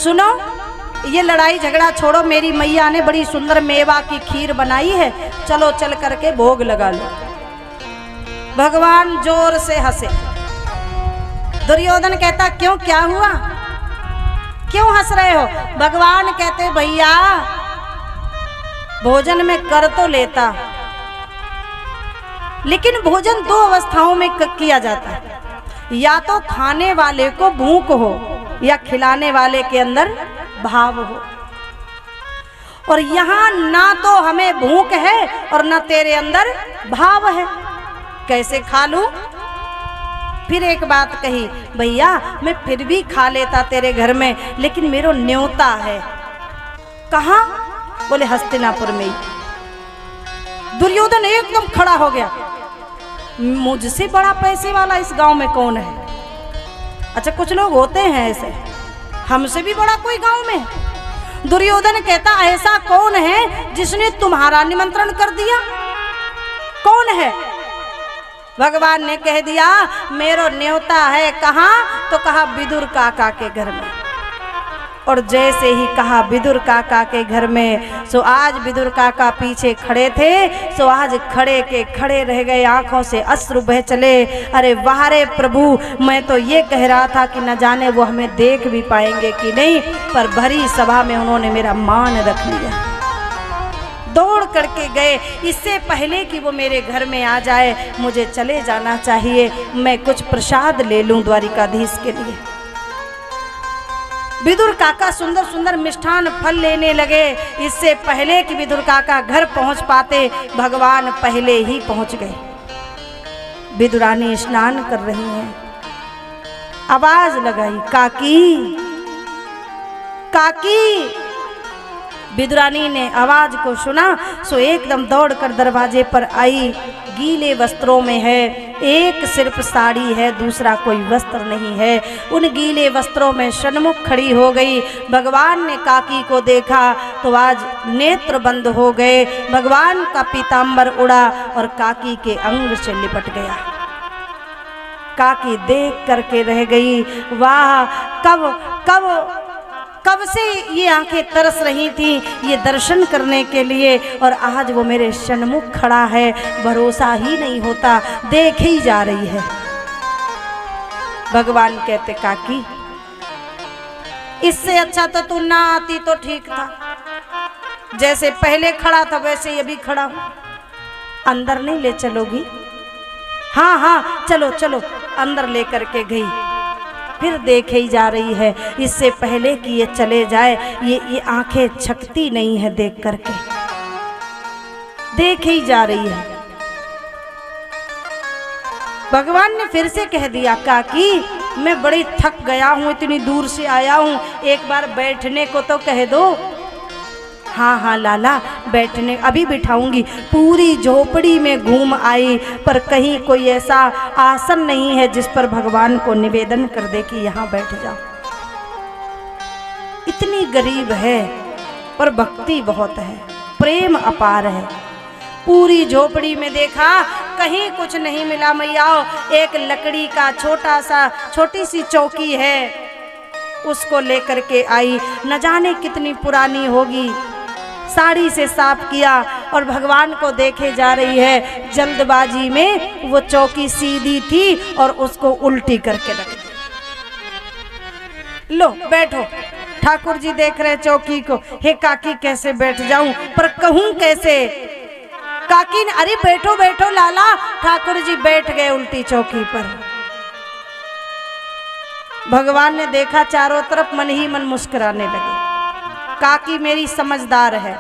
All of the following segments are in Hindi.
सुनो, ये लड़ाई झगड़ा छोड़ो, मेरी मैया ने बड़ी सुंदर मेवा की खीर बनाई है, चलो चल करके भोग लगा लो। भगवान जोर से हंसे। दुर्योधन कहता क्यों, क्या हुआ, क्यों हंस रहे हो? भगवान कहते भैया भोजन में कर तो लेता, लेकिन भोजन दो अवस्थाओं में किया जाता है, या तो खाने वाले को भूख हो या खिलाने वाले के अंदर भाव हो। और यहाँ ना तो हमें भूख है और ना तेरे अंदर भाव है, कैसे खा लूं? फिर एक बात कही, भैया मैं फिर भी खा लेता तेरे घर में, लेकिन मेरो न्योता है। कहाँ? बोले हस्तिनापुर में ही। दुर्योधन एकदम खड़ा हो गया, मुझसे बड़ा पैसे वाला इस गांव में कौन है? अच्छा कुछ लोग होते हैं ऐसे, हमसे भी बड़ा कोई गांव में। दुर्योधन कहता ऐसा कौन है जिसने तुम्हारा निमंत्रण कर दिया, कौन है? भगवान ने कह दिया मेरो न्योता है। कहाँ? तो कहा विदुर काका के घर में। और जैसे ही कहा विदुर काका के घर में, सो आज विदुर काका पीछे खड़े थे, सो आज खड़े के खड़े रह गए, आंखों से अश्रु बह चले। अरे वाह रे प्रभु, मैं तो ये कह रहा था कि न जाने वो हमें देख भी पाएंगे कि नहीं, पर भरी सभा में उन्होंने मेरा मान रख लिया। दौड़ करके गए, इससे पहले कि वो मेरे घर में आ जाए मुझे चले जाना चाहिए, मैं कुछ प्रसाद ले लूं द्वारिकाधीश के लिए। विदुर काका सुंदर सुंदर मिष्ठान फल लेने लगे, इससे पहले कि विदुर काका घर पहुंच पाते भगवान पहले ही पहुंच गए। विदुरानी स्नान कर रही हैं, आवाज लगाई काकी काकी। विदुरानी ने आवाज को सुना, सो एकदम दौड़कर दरवाजे पर आई। गीले वस्त्रों में है, एक सिर्फ साड़ी है, दूसरा कोई वस्त्र नहीं है। उन गीले वस्त्रों में सन्मुख खड़ी हो गई। भगवान ने काकी को देखा तो आज नेत्र बंद हो गए। भगवान का पीतांबर उड़ा और काकी के अंग से लिपट गया। काकी देख करके रह गई, वाह कब कब कब से ये आंखें तरस रही थी ये दर्शन करने के लिए, और आज वो मेरे सन्मुख खड़ा है, भरोसा ही नहीं होता, देख ही जा रही है। भगवान कहते काकी इससे अच्छा तो तू ना आती तो ठीक था, जैसे पहले खड़ा था वैसे ये भी खड़ा हूं, अंदर नहीं ले चलोगी? हाँ हाँ चलो चलो। अंदर लेकर के गई, फिर देखे ही जा रही है, इससे पहले कि ये चले जाए ये आंखें छकती नहीं है, देख करके देख ही जा रही है। भगवान ने फिर से कह दिया काकी मैं बड़ी थक गया हूँ, इतनी दूर से आया हूँ, एक बार बैठने को तो कह दो। हाँ हाँ लाला बैठने अभी बिठाऊंगी। पूरी झोपड़ी में घूम आई, पर कहीं कोई ऐसा आसन नहीं है जिस पर भगवान को निवेदन कर दे कि यहाँ बैठ जाओ। इतनी गरीब है पर भक्ति बहुत है, प्रेम अपार है। पूरी झोपड़ी में देखा, कहीं कुछ नहीं मिला। मैया एक लकड़ी का छोटी सी चौकी है, उसको लेकर के आई, न जाने कितनी पुरानी होगी। साड़ी से साफ किया और भगवान को देखे जा रही है। जल्दबाजी में वो चौकी सीधी थी और उसको उल्टी करके रख दी। लो बैठो। ठाकुर जी देख रहे चौकी को, हे काकी कैसे बैठ जाऊं, पर कहूं कैसे? काकी ने अरे बैठो बैठो लाला। ठाकुर जी बैठ गए उल्टी चौकी पर। भगवान ने देखा चारों तरफ, मन ही मन मुस्कुराने लगे। काकी मेरी समझदार है,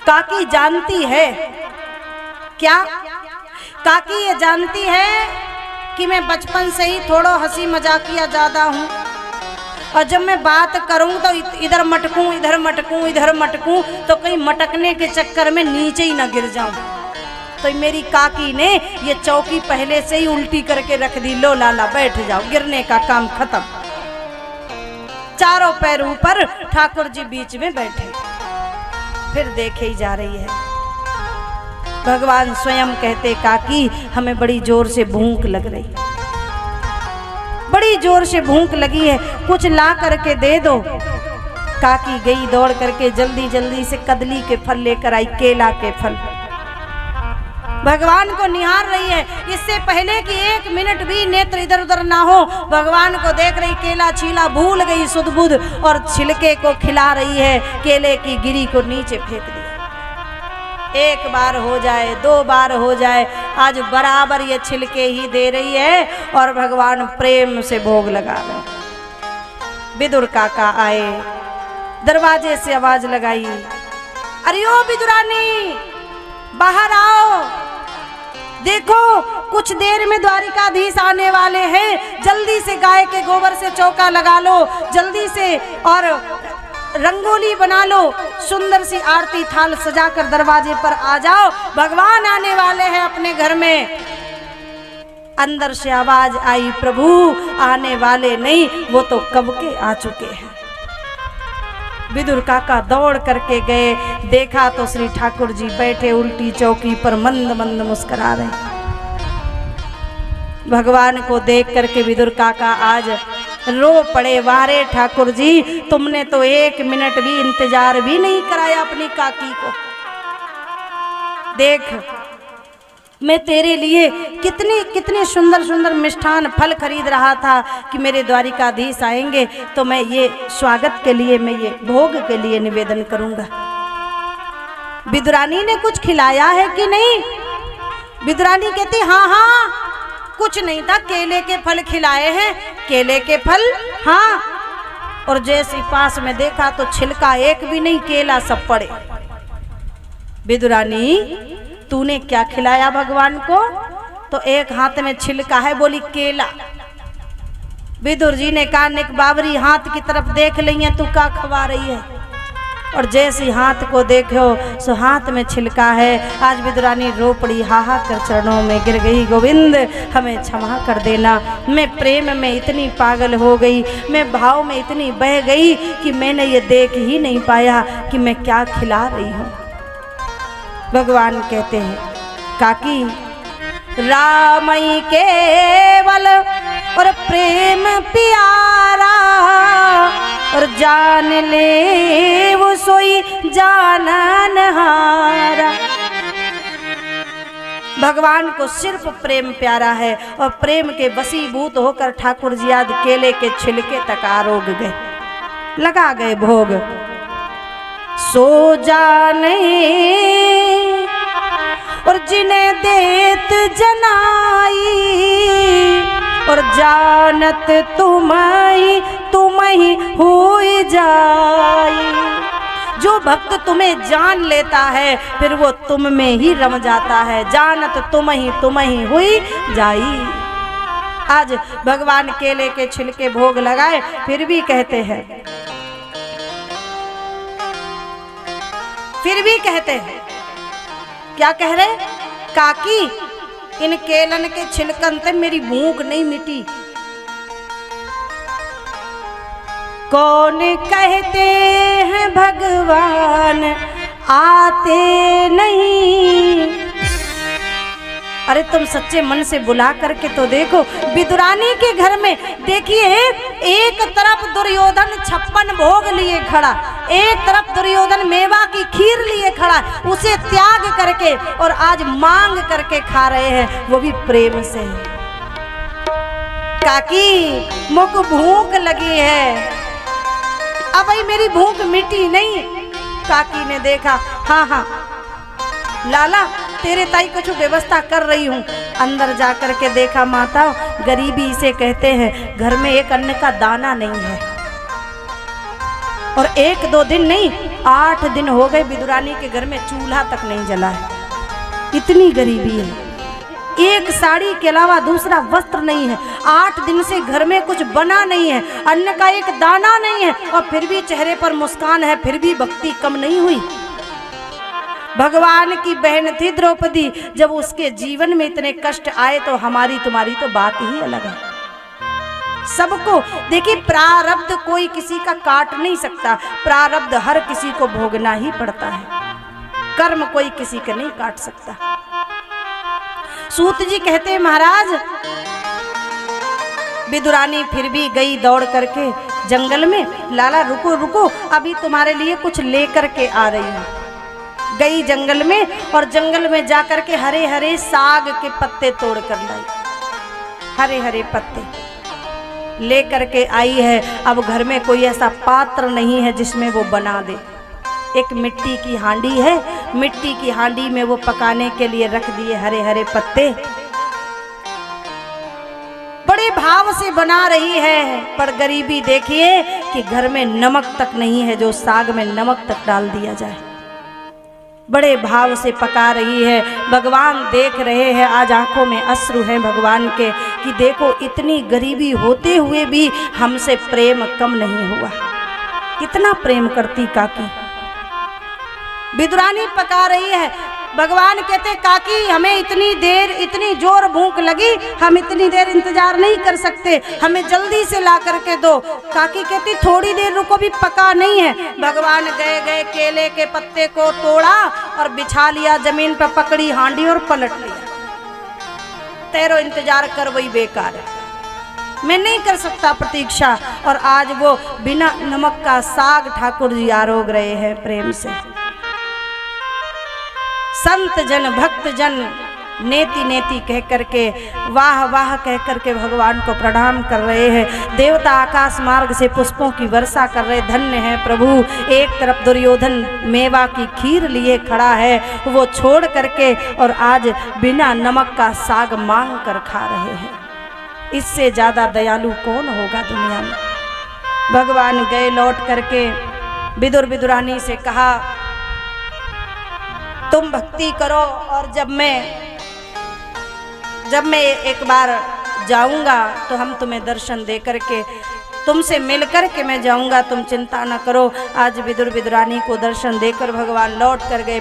काकी जानती है क्या? काकी ये जानती है कि मैं बचपन से ही थोड़ा हंसी मजाकिया ज्यादा हूँ, और जब मैं बात करूँ तो इधर मटकूँ इधर मटकूँ इधर मटकूँ, तो कहीं मटकने के चक्कर में नीचे ही ना गिर जाऊँ। तो मेरी काकी ने ये चौकी पहले से ही उल्टी करके रख दी। लो लाला बैठ जाओ, गिरने का काम खत्म। चारों पैर ऊपर, ठाकुर जी बीच में बैठे। फिर देखे ही जा रही है। भगवान स्वयं कहते काकी हमें बड़ी जोर से भूख लग रही, बड़ी जोर से भूख लगी है, कुछ ला करके दे दो। काकी गई दौड़ करके, जल्दी जल्दी से कदली के फल लेकर आई, केला के फल। भगवान को निहार रही है, इससे पहले कि 1 मिनट भी नेत्र इधर उधर ना हो, भगवान को देख रही, केला छीला भूल गई सुध बुध और छिलके को खिला रही है, केले की गिरी को नीचे फेंक दिया। 1 बार हो जाए, 2 बार हो जाए, आज बराबर ये छिलके ही दे रही है और भगवान प्रेम से भोग लगा रहे। विदुर काका आए, दरवाजे से आवाज लगाई, अरे ओ विदुरानी बाहर आओ, देखो कुछ देर में द्वारिकाधीश आने वाले हैं, जल्दी से गाय के गोबर से चौका लगा लो, जल्दी से और रंगोली बना लो, सुंदर सी आरती थाल सजाकर दरवाजे पर आ जाओ, भगवान आने वाले हैं अपने घर में। अंदर से आवाज आई, प्रभु आने वाले नहीं, वो तो कब के आ चुके हैं। विदुर काका दौड़ करके गए, देखा तो श्री ठाकुर जी बैठे उल्टी चौकी पर मंद मंद मुस्कुरा रहे। भगवान को देख करके विदुर काका आज रो पड़े, वारे ठाकुर जी तुमने तो 1 मिनट भी इंतजार भी नहीं कराया अपनी काकी को। देख मैं तेरे लिए कितने कितने सुंदर सुंदर मिष्ठान फल खरीद रहा था कि मेरे द्वारिकाधीश आएंगे तो मैं ये स्वागत के लिए, मैं ये भोग के लिए निवेदन करूंगा। विदुरानी ने कुछ खिलाया है कि नहीं? विदुरानी कहती हाँ हाँ, कुछ नहीं था, केले के फल खिलाए हैं। केले के फल? हाँ। और जैसे पास में देखा तो छिलका एक भी नहीं, केला सब पड़े। विदुरानी तूने क्या खिलाया भगवान को? तो एक हाथ में छिलका है, बोली केला। विदुर जी ने कहा निक बाबरी हाथ की तरफ देख ली, तू क्या खवा रही है? और जैसे हाथ को देखो सो हाथ में छिलका है। आज विदुरानी रो पड़ी, हाहा कर चरणों में गिर गई, गोविंद हमें क्षमा कर देना, मैं प्रेम में इतनी पागल हो गई, मैं भाव में इतनी बह गई कि मैंने ये देख ही नहीं पाया कि मैं क्या खिला रही हूँ। भगवान कहते हैं काकी रामई केवल और प्रेम प्यारा, और जान ले वो सोई जानन हारा। भगवान को सिर्फ प्रेम प्यारा है और प्रेम के वशीभूत होकर ठाकुर जी आज केले के छिलके तक आरोग गए, लगा गए भोग। सो जाने और जिन्हें देत जनाई, और जानत तुम्हें हुई जाई। जो भक्त तुम्हें जान लेता है फिर वो तुम में ही रम जाता है, जानत तुम्हें हुई जाई। आज भगवान केले के छिलके भोग लगाए, फिर भी कहते हैं क्या कह रहे? काकी इन केलन के छिलकन से मेरी भूख नहीं मिटी। कौन कहते हैं भगवान आते नहीं? अरे तुम सच्चे मन से बुला करके तो देखो। विदुरानी के घर में देखिए, एक तरफ दुर्योधन 56 भोग लिए खड़ा, एक तरफ दुर्योधन मेवा की खीर लिए खड़ा, उसे त्याग करके और आज मांग करके खा रहे हैं, वो भी प्रेम से। काकी मुझको भूख लगी है, अब भाई मेरी भूख मिटी नहीं। काकी ने देखा, हाँ हाँ लाला तेरे ताई कुछ व्यवस्था कर रही हूँ। अंदर जाकर के देखा, माता गरीबी इसे कहते हैं, घर में एक अन्न का दाना नहीं है। और 1-2 दिन नहीं, 8 दिन हो गए विदुरानी के घर में चूल्हा तक नहीं जला है, इतनी गरीबी है। एक साड़ी के अलावा दूसरा वस्त्र नहीं है, 8 दिन से घर में कुछ बना नहीं है, अन्न का एक दाना नहीं है, और फिर भी चेहरे पर मुस्कान है, फिर भी भक्ति कम नहीं हुई। भगवान की बहन थी द्रौपदी, जब उसके जीवन में इतने कष्ट आए तो हमारी तुम्हारी तो बात ही अलग है। सबको देखिए, प्रारब्ध कोई किसी का काट नहीं सकता, प्रारब्ध हर किसी को भोगना ही पड़ता है, कर्म कोई किसी का नहीं काट सकता। सूत जी कहते हैं महाराज विदुरानी फिर भी गई दौड़ करके जंगल में। लाला रुको रुको, अभी तुम्हारे लिए कुछ लेकर के आ रही हूँ। गई जंगल में और जंगल में जाकर के हरे हरे साग के पत्ते तोड़ कर लाई। हरे हरे पत्ते लेकर के आई है। अब घर में कोई ऐसा पात्र नहीं है जिसमें वो बना दे। एक मिट्टी की हांडी है, मिट्टी की हांडी में वो पकाने के लिए रख दिए हरे हरे पत्ते। बड़े भाव से बना रही है, पर गरीबी देखिए कि घर में नमक तक नहीं है जो साग में नमक तक डाल दिया जाए। बड़े भाव से पका रही है। भगवान देख रहे हैं, आज आंखों में अश्रु हैं भगवान के कि देखो इतनी गरीबी होते हुए भी हमसे प्रेम कम नहीं हुआ। कितना प्रेम करती काकी। विदुरानी पका रही है। भगवान कहते काकी हमें इतनी देर, इतनी जोर भूख लगी, हम इतनी देर इंतजार नहीं कर सकते, हमें जल्दी से ला करके दो। काकी कहती थोड़ी देर रुको, भी पका नहीं है। भगवान गए केले के पत्ते को तोड़ा और बिछा लिया जमीन पर, पकड़ी हांडी और पलट लिया। तेरो इंतजार कर वही बेकार है, मैं नहीं कर सकता प्रतीक्षा। और आज वो बिना नमक का साग ठाकुर जी आरोग रहे हैं प्रेम से। संत जन भक्त जन नेति नेति कह करके, वाह वाह कह करके भगवान को प्रणाम कर रहे हैं। देवता आकाश मार्ग से पुष्पों की वर्षा कर रहे, धन्य है प्रभु। एक तरफ दुर्योधन मेवा की खीर लिए खड़ा है, वो छोड़ करके और आज बिना नमक का साग मांग कर खा रहे हैं। इससे ज़्यादा दयालु कौन होगा दुनिया में। भगवान गए लौट करके, विदुर विदुरानी से कहा तुम भक्ति करो, और जब मैं एक बार जाऊंगा तो हम तुम्हें दर्शन दे करके, तुमसे मिल करके मैं जाऊंगा, तुम चिंता न करो। आज विदुर विदुरानी को दर्शन देकर भगवान लौट कर गए।